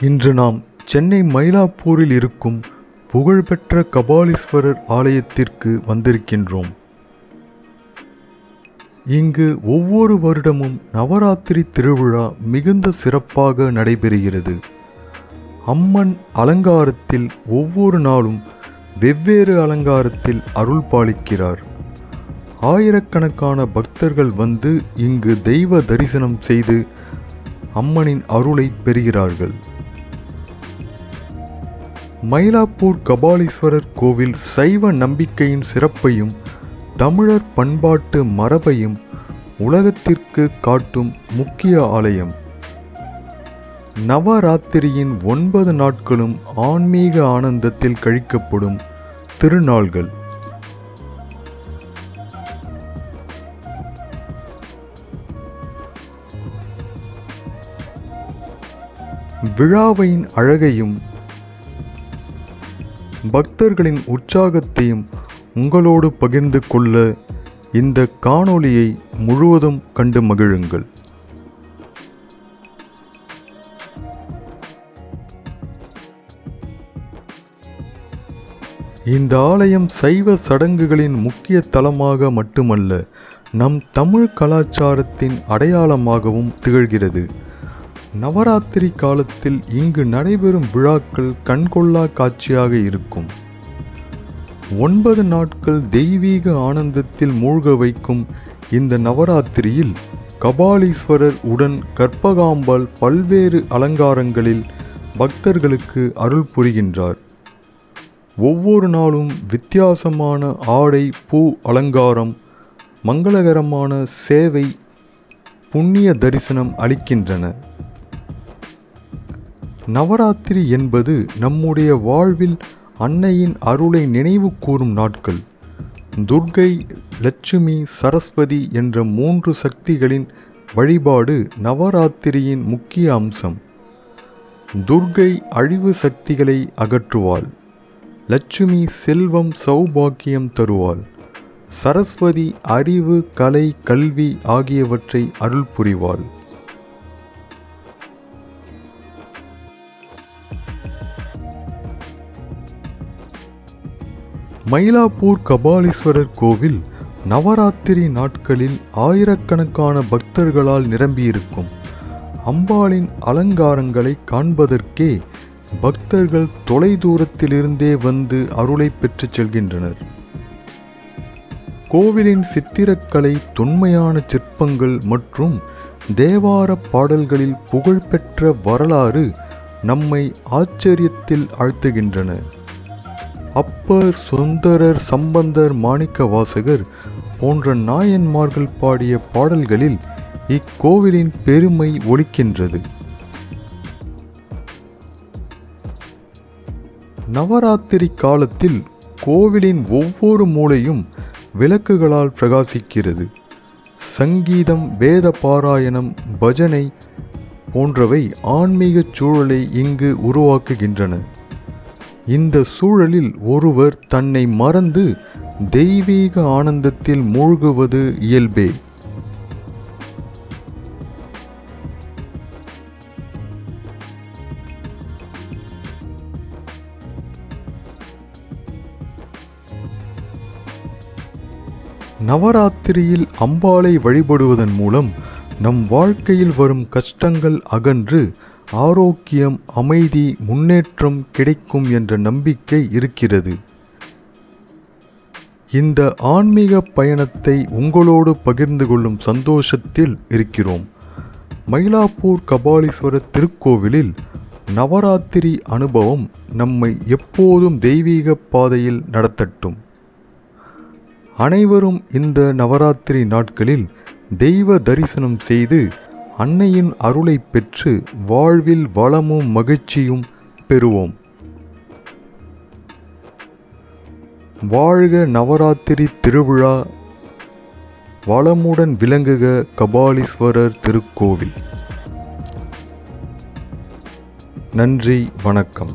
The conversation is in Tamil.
இன்று நாம் சென்னை மயிலாப்பூரில் இருக்கும் புகழ்பெற்ற கபாலீஸ்வரர் ஆலயத்திற்கு வந்திருக்கின்றோம். இங்கு ஒவ்வொரு வருடமும் நவராத்திரி திருவிழா மிகுந்த சிறப்பாக நடைபெறுகிறது. அம்மன் அலங்காரத்தில் ஒவ்வொரு நாளும் வெவ்வேறு அலங்காரத்தில் அருள் பாலிக்கிறார். ஆயிரக்கணக்கான பக்தர்கள் வந்து இங்கு தெய்வ தரிசனம் செய்து அம்மனின் அருளை பெறுகிறார்கள். மயிலாப்பூர் கபாலீஸ்வரர் கோவில் சைவ நம்பிக்கையின் சிறப்பையும் தமிழர் பண்பாட்டு மரபையும் உலகத்திற்கு காட்டும் முக்கிய ஆலயம். நவராத்திரியின் 9 நாட்களும் ஆன்மீக ஆனந்தத்தில் கழிக்கப்படும் திருநாள்கள். விழாவின் அழகையும் பக்தர்களின் உற்சாகத்தையும் உங்களோடு பகிர்ந்து கொள்ள இந்த காணொளியை முழுவதும் கண்டு மகிழுங்கள். இந்த ஆலயம் சைவ சடங்குகளின் முக்கிய தலமாக மட்டுமல்ல, நம் தமிழ் கலாச்சாரத்தின் அடையாளமாகவும் திகழ்கிறது. நவராத்திரி காலத்தில் இங்கு நடைபெறும் விழாக்கள் கண்கொள்ளா காட்சியாக இருக்கும். 9 நாட்கள் தெய்வீக ஆனந்தத்தில் மூழ்க வைக்கும் இந்த நவராத்திரியில் கபாலீஸ்வரர் உடன் கற்பகாம்பாள் பல்வேறு அலங்காரங்களில் பக்தர்களுக்கு அருள் புரிகின்றார். ஒவ்வொரு நாளும் வித்தியாசமான ஆடை, பூ அலங்காரம், மங்களகரமான சேவை, புண்ணிய தரிசனம் அளிக்கின்றன. நவராத்திரி என்பது நம்முடைய வாழ்வில் அன்னையின் அருளை நினைவு கூறும் நாட்கள். துர்க்கை, லட்சுமி, சரஸ்வதி என்ற 3 சக்திகளின் வழிபாடு நவராத்திரியின் முக்கிய அம்சம். துர்க்கை அழிவு சக்திகளை அகற்றுவாள். லட்சுமி செல்வம், சௌபாக்கியம் தருவாள். சரஸ்வதி அறிவு, கலை, கல்வி ஆகியவற்றை அருள் புரிவாள். மயிலாப்பூர் கபாலீஸ்வரர் கோவில் நவராத்திரி நாட்களில் ஆயிரக்கணக்கான பக்தர்களால் நிரம்பியிருக்கும். அம்பாளின் அலங்காரங்களை காண்பதற்கே பக்தர்கள் தொலைதூரத்திலிருந்தே வந்து அருளை பெற்று செல்கின்றனர். கோவிலின் சித்திரக்கலை, தொன்மையான சிற்பங்கள் மற்றும் தேவார பாடல்களில் புகழ்பெற்ற வரலாறு நம்மை ஆச்சரியத்தில் ஆழ்த்துகின்றன. அப்பர், சுந்தரர், சம்பந்தர், மாணிக்கவாசகர் போன்ற நாயன்மார்கள் பாடிய பாடல்களில் இக்கோவிலின் பெருமை ஒலிக்கின்றது. நவராத்திரி காலத்தில் கோவிலின் ஒவ்வொரு மூலையும் விளக்குகளால் பிரகாசிக்கிறது. சங்கீதம், வேத பாராயணம், பஜனை போன்றவை ஆன்மீக சூழலை இங்கு உருவாக்குகின்றன. இந்த சூழலில் ஒருவர் தன்னை மறந்து தெய்வீக ஆனந்தத்தில் மூழ்குவது இயல்பே. நவராத்திரியில் அம்பாளை வழிபடுவதன் மூலம் நம் வாழ்க்கையில் வரும் கஷ்டங்கள் அகன்று ஆரோக்கியம், அமைதி, முன்னேற்றம் கிடைக்கும் என்ற நம்பிக்கை இருக்கிறது. இந்த ஆன்மீக பயணத்தை உங்களோடு பகிர்ந்து கொள்ளும் சந்தோஷத்தில் இருக்கிறோம். மயிலாப்பூர் கபாலீஸ்வரர் திருக்கோவிலில் நவராத்திரி அனுபவம் நம்மை எப்போதும் தெய்வீக பாதையில் நடத்தட்டும். அனைவரும் இந்த நவராத்திரி நாட்களில் தெய்வ தரிசனம் செய்து அன்னையின் அருளை பெற்று வாழ்வில் வளமும் மகிழ்ச்சியும் பெறுவோம். வாழ்க நவராத்திரி திருவிழா, வளமுடன் விளங்குக கபாலீஸ்வரர் திருக்கோவில். நன்றி, வணக்கம்.